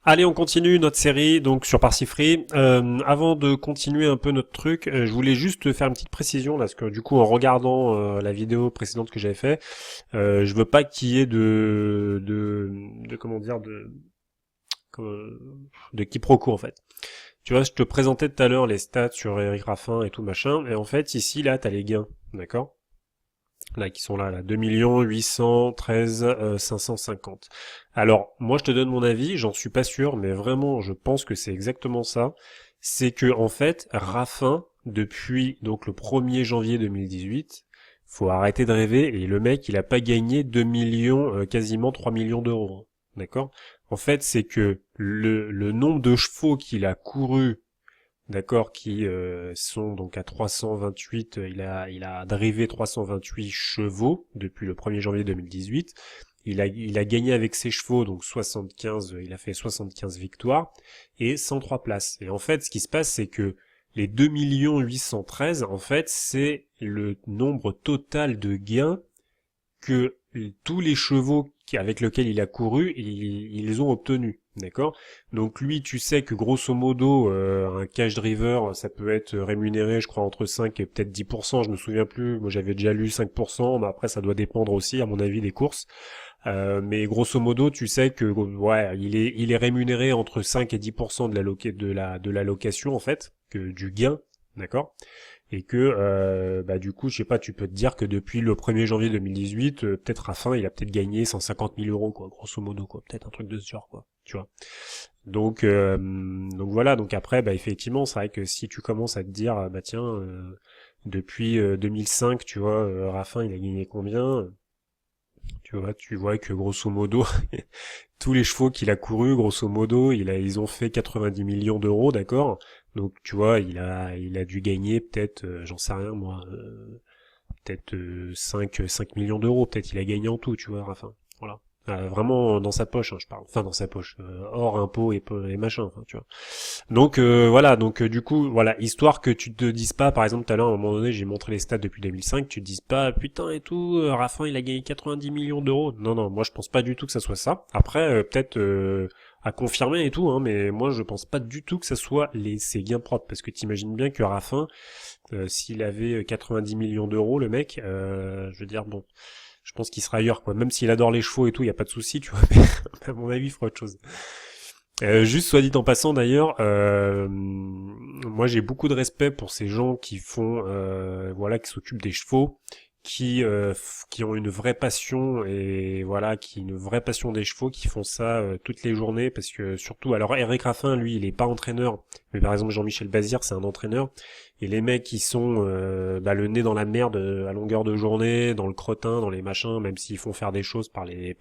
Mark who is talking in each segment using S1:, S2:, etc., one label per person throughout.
S1: Allez, on continue notre série donc sur Parsi Free. Avant de continuer un peu notre truc, je voulais juste faire une petite précision là, parce que du coup, en regardant la vidéo précédente que j'avais fait, je veux pas qu'il y ait de comment dire de quiproquo en fait. Tu vois, je te présentais tout à l'heure les stats sur Eric Raffin et tout machin, et en fait ici là, t'as les gains, d'accord? Là, qui sont là, 2 813 550. Alors, moi, je te donne mon avis, j'en suis pas sûr, mais vraiment, je pense que c'est exactement ça. C'est que, en fait, Raffin, depuis donc le 1er janvier 2018, faut arrêter de rêver, et le mec, il a pas gagné 2 millions, quasiment 3 millions d'euros. Hein. D'accord? En fait, c'est que le nombre de chevaux qu'il a couru, d'accord, qui sont donc à 328, il a drivé 328 chevaux depuis le 1er janvier 2018. Il a gagné avec ses chevaux, donc 75, il a fait 75 victoires et 103 places. Et en fait, ce qui se passe, c'est que les 2 813, en fait, c'est le nombre total de gains que tous les chevaux avec lesquels il a couru, ils ont obtenu. D'accord? Donc lui, tu sais que grosso modo, un cash driver, ça peut être rémunéré, je crois, entre 5 et peut-être 10%, je me souviens plus, moi j'avais déjà lu 5%, mais après ça doit dépendre aussi, à mon avis, des courses. Mais grosso modo, tu sais que ouais, il est rémunéré entre 5 et 10% de la location, en fait, que du gain, d'accord? Et que bah du coup je sais pas, tu peux te dire que depuis le 1er janvier 2018, peut-être à fin il a peut-être gagné 150 000 euros quoi, grosso modo quoi, peut-être un truc de ce genre quoi, tu vois. Donc voilà, donc après bah effectivement c'est vrai que si tu commences à te dire bah tiens depuis 2005 tu vois Raffin il a gagné combien, tu vois que grosso modo tous les chevaux qu'il a couru, grosso modo, ils ont fait 90 millions d'euros, d'accord? Donc, tu vois, il a dû gagner peut-être, j'en sais rien, moi, peut-être 5 millions d'euros, peut-être il a gagné en tout, tu vois, Raffin. Voilà. Vraiment dans sa poche, hein, je parle. Enfin, dans sa poche, hors impôts et machin, enfin, tu vois. Donc voilà, donc du coup, voilà, histoire que tu te dises pas, par exemple, tout à l'heure, à un moment donné, j'ai montré les stats depuis 2005, tu te dises pas, putain et tout, Raffin, il a gagné 90 millions d'euros. Non, non, moi je pense pas du tout que ça soit ça. Après, peut-être à confirmer et tout, hein, mais moi je pense pas du tout que ça soit ses gains propres, parce que t'imagines bien que Raffin, s'il avait 90 millions d'euros, le mec, je veux dire, bon, je pense qu'il sera ailleurs, quoi. Même s'il adore les chevaux et tout, y a pas de souci, tu vois, mais à mon avis, il fera autre chose. Juste soit dit en passant d'ailleurs, moi j'ai beaucoup de respect pour ces gens qui font, voilà, qui s'occupent des chevaux, qui ont une vraie passion et voilà, qui une vraie passion des chevaux, qui font ça toutes les journées parce que surtout, alors Eric Raffin lui il est pas entraîneur, mais par exemple Jean-Michel Bazir c'est un entraîneur et les mecs qui sont bah, le nez dans la merde à longueur de journée, dans le crottin, dans les machins, même s'ils font faire des choses par les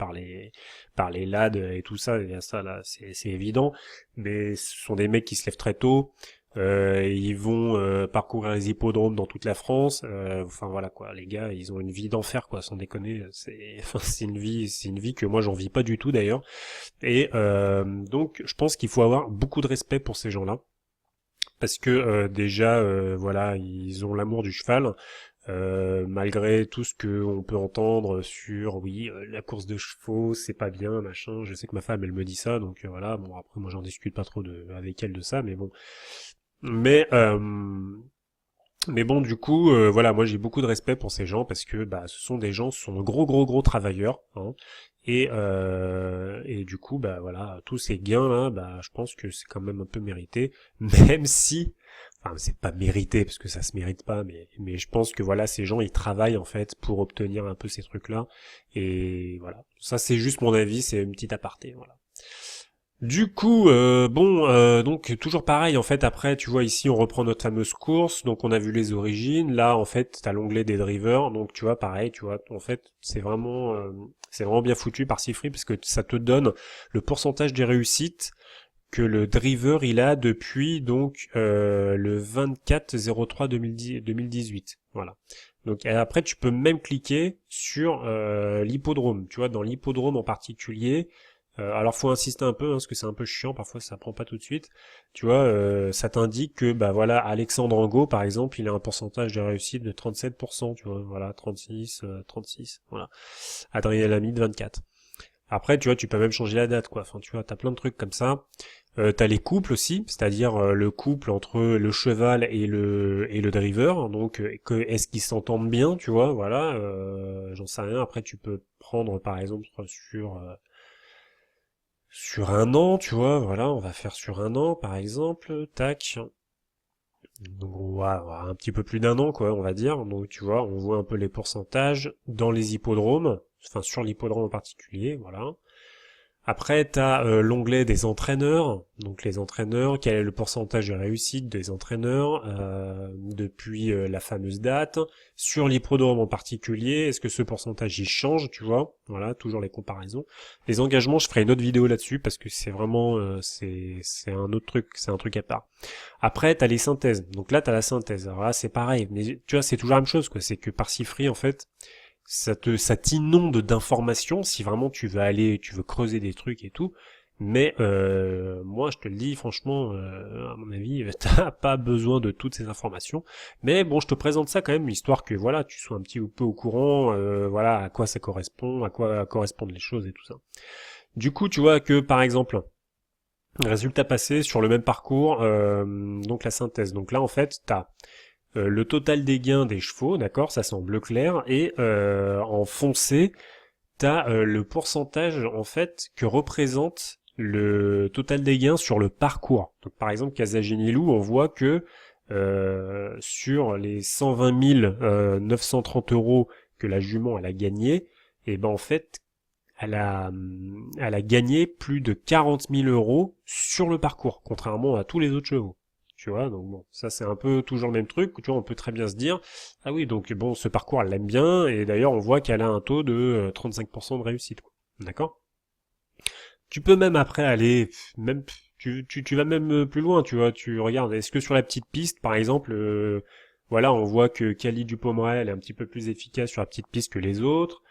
S1: lads et tout ça, et ça là, c'est évident. Mais ce sont des mecs qui se lèvent très tôt. Ils vont parcourir les hippodromes dans toute la France. Enfin voilà quoi, les gars, ils ont une vie d'enfer quoi, sans déconner. Enfin, c'est une vie que moi j'en vis pas du tout d'ailleurs. Et donc, je pense qu'il faut avoir beaucoup de respect pour ces gens-là. Parce que déjà, voilà, ils ont l'amour du cheval, malgré tout ce que on peut entendre sur oui la course de chevaux c'est pas bien machin. Je sais que ma femme elle me dit ça donc voilà bon après moi j'en discute pas trop avec elle de ça mais bon mais bon du coup voilà moi j'ai beaucoup de respect pour ces gens parce que bah ce sont de gros travailleurs hein, et du coup bah voilà tous ces gains là bah je pense que c'est quand même un peu mérité même si enfin c'est pas mérité parce que ça se mérite pas mais je pense que voilà ces gens ils travaillent en fait pour obtenir un peu ces trucs là et voilà ça c'est juste mon avis c'est une petite aparté voilà. Du coup, bon, donc toujours pareil en fait. Après, tu vois ici, on reprend notre fameuse course. Donc, on a vu les origines. Là, en fait, t'as l'onglet des drivers. Donc, tu vois, pareil, tu vois, en fait, c'est vraiment bien foutu par Sifree parce que ça te donne le pourcentage des réussites que le driver il a depuis donc le 24/03/2018. Voilà. Donc et après, tu peux même cliquer sur l'hippodrome. Tu vois, dans l'hippodrome en particulier. Alors faut insister un peu hein, parce que c'est un peu chiant parfois ça prend pas tout de suite. Tu vois, ça t'indique que bah voilà Alexandre Angot par exemple, il a un pourcentage de réussite de 37%, tu vois, voilà 36, 36, voilà. Adrien Lamy de 24. Après, tu vois, tu peux même changer la date, quoi. Enfin, tu vois, t'as plein de trucs comme ça. T'as les couples aussi, c'est-à-dire le couple entre le cheval et le driver. Donc, est-ce qu'ils s'entendent bien, tu vois, voilà. J'en sais rien. Après, tu peux prendre, par exemple, sur un an, tu vois, voilà, on va faire sur un an, par exemple, tac. Donc, un petit peu plus d'un an, quoi, on va dire. Donc, tu vois, on voit un peu les pourcentages dans les hippodromes, enfin, sur l'hippodrome en particulier, voilà. Après, tu as l'onglet des entraîneurs. Donc les entraîneurs, quel est le pourcentage de réussite des entraîneurs depuis la fameuse date. Sur l'hippodrome en particulier, est-ce que ce pourcentage il change, tu vois? Voilà, toujours les comparaisons. Les engagements, je ferai une autre vidéo là-dessus parce que c'est vraiment c'est un autre truc, c'est un truc à part. Après, tu as les synthèses. Donc là, tu as la synthèse. Alors là, c'est pareil, mais tu vois, c'est toujours la même chose, quoi. C'est que par Sifree, en fait, ça t'inonde d'informations si vraiment tu veux creuser des trucs et tout. Mais moi, je te le dis franchement, à mon avis, t'as pas besoin de toutes ces informations. Mais bon, je te présente ça quand même, histoire que voilà, tu sois un petit peu au courant, voilà, à quoi ça correspond, à quoi correspondent les choses et tout ça. Du coup, tu vois que par exemple, résultat passé sur le même parcours, donc la synthèse. Donc là, en fait, t'as le total des gains des chevaux, d'accord, ça c'est en bleu clair, et en foncé, t'as le pourcentage en fait que représente le total des gains sur le parcours. Donc par exemple, Casaginilou, on voit que sur les 120 930 euros que la jument elle a gagné, et ben en fait, elle a gagné plus de 40 000 euros sur le parcours, contrairement à tous les autres chevaux. Tu vois, donc bon, ça c'est un peu toujours le même truc, tu vois, on peut très bien se dire, ah oui, donc bon, ce parcours, elle l'aime bien, et d'ailleurs, on voit qu'elle a un taux de 35% de réussite, quoi. D'accord? Tu peux même après aller, même, tu vas même plus loin, tu vois, tu regardes, est-ce que sur la petite piste, par exemple, voilà, on voit que Cali Dupomerel elle est un petit peu plus efficace sur la petite piste que les autres.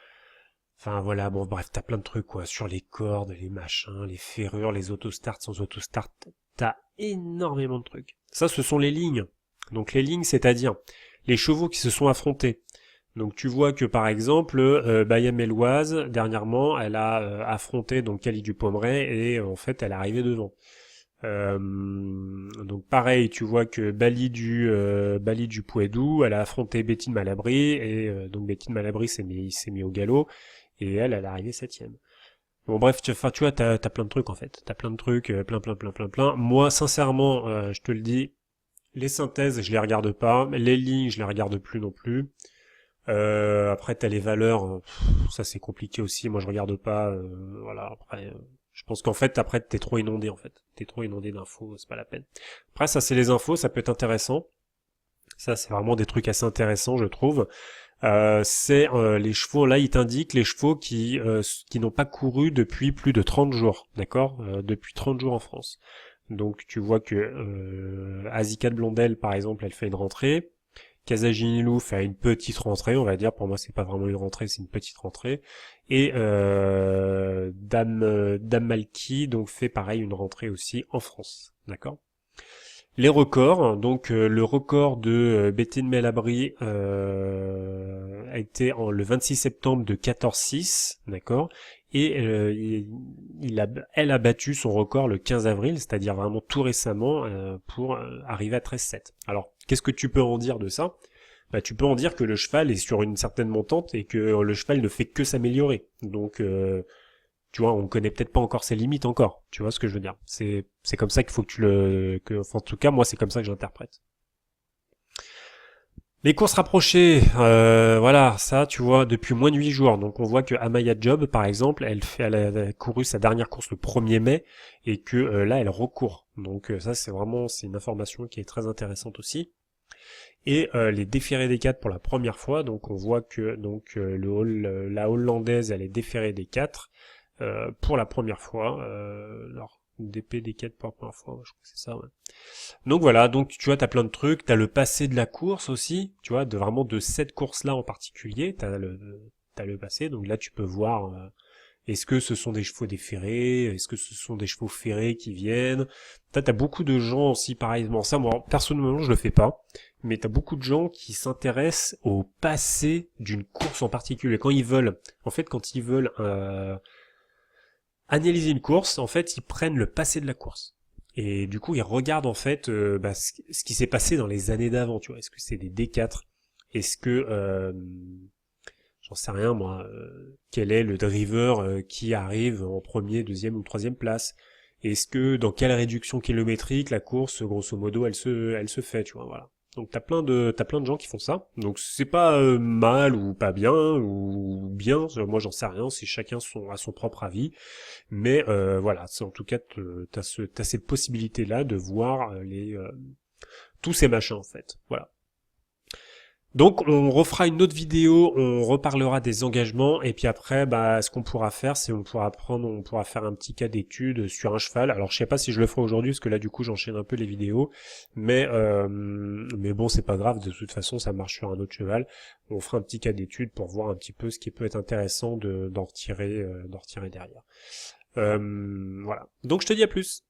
S1: Enfin voilà, bon bref, t'as plein de trucs quoi, sur les cordes, les machins, les ferrures, les autostarts sans autostart, t'as énormément de trucs. Ça, ce sont les lignes. Donc les lignes, c'est-à-dire les chevaux qui se sont affrontés. Donc tu vois que par exemple, Bayam Eloise, dernièrement, elle a affronté donc Cali Dupomerey et en fait elle est arrivée devant. Donc pareil, tu vois que Bali du Pouedou, elle a affronté Bettine Malabry et donc Bettine Malabry s'est mis au galop et elle est arrivée septième. Bon bref, enfin, tu vois, t'as plein de trucs en fait, t'as plein de trucs, plein. Moi, sincèrement, je te le dis, les synthèses, je les regarde pas, les lignes, je les regarde plus non plus. Après, t'as les valeurs, ça c'est compliqué aussi. Moi, je regarde pas. Voilà. Après, je pense qu'en fait, après, t'es trop inondé en fait. T'es trop inondé d'infos, c'est pas la peine. Après, ça c'est les infos, ça peut être intéressant. Ça, c'est vraiment des trucs assez intéressants, je trouve. C'est les chevaux. Là, il t'indique les chevaux qui n'ont pas couru depuis plus de 30 jours, d'accord, depuis 30 jours en France. Donc, tu vois que Azika de Blondel, par exemple, elle fait une rentrée. Casaginilou fait une petite rentrée, on va dire. Pour moi, c'est pas vraiment une rentrée, c'est une petite rentrée. Et Dame Malky donc fait pareil une rentrée aussi en France, d'accord. Les records, donc le record de Betty Melabry a été le 26 septembre de 14,6, d'accord, et elle a battu son record le 15 avril, c'est-à-dire vraiment tout récemment, pour arriver à 13,7. Alors, qu'est-ce que tu peux en dire de ça? Bah, tu peux en dire que le cheval est sur une certaine montante et que le cheval ne fait que s'améliorer. Donc, tu vois, on connaît peut-être pas encore ses limites encore. Tu vois ce que je veux dire? C'est comme ça qu'il faut que enfin, en tout cas, moi, c'est comme ça que j'interprète. Les courses rapprochées, voilà, ça, tu vois, depuis moins de 8 jours. Donc, on voit que Amaya Job, par exemple, elle a couru sa dernière course le 1er mai et que là, elle recourt. Donc, ça, c'est une information qui est très intéressante aussi. Et les déférés des 4 pour la première fois. Donc, on voit que donc la hollandaise, elle est déférée des 4 pour la première fois. Alors, DP des 4 pour la première fois, je crois que c'est ça, ouais. Donc voilà, donc tu vois, t'as plein de trucs, t'as le passé de la course aussi, tu vois, vraiment de cette course-là en particulier, t'as le passé, donc là tu peux voir, est-ce que ce sont des chevaux déferrés, est-ce que ce sont des chevaux ferrés qui viennent, t'as beaucoup de gens aussi, pareil, bon ça, moi, personnellement, je le fais pas, mais t'as beaucoup de gens qui s'intéressent au passé d'une course en particulier, quand ils veulent, en fait, quand ils veulent, analyser une course, en fait, ils prennent le passé de la course. Et du coup, ils regardent en fait ce qui s'est passé dans les années d'avant, tu vois. Est-ce que c'est des D4? Est-ce que j'en sais rien moi, quel est le driver qui arrive en premier, deuxième ou troisième place? Est-ce que dans quelle réduction kilométrique la course, grosso modo, elle se fait, tu vois, voilà. Donc t'as plein de gens qui font ça. Donc c'est pas mal ou pas bien ou bien, moi j'en sais rien, c'est chacun a son propre avis. Mais voilà, c'est en tout cas t'as cette possibilité là de voir tous ces machins en fait. Voilà. Donc on refera une autre vidéo, on reparlera des engagements et puis après bah ce qu'on pourra faire c'est on pourra faire un petit cas d'étude sur un cheval. Alors je sais pas si je le ferai aujourd'hui parce que là du coup j'enchaîne un peu les vidéos, mais bon c'est pas grave, de toute façon ça marche sur un autre cheval. On fera un petit cas d'étude pour voir un petit peu ce qui peut être intéressant d'en retirer derrière. Voilà. Donc je te dis à plus.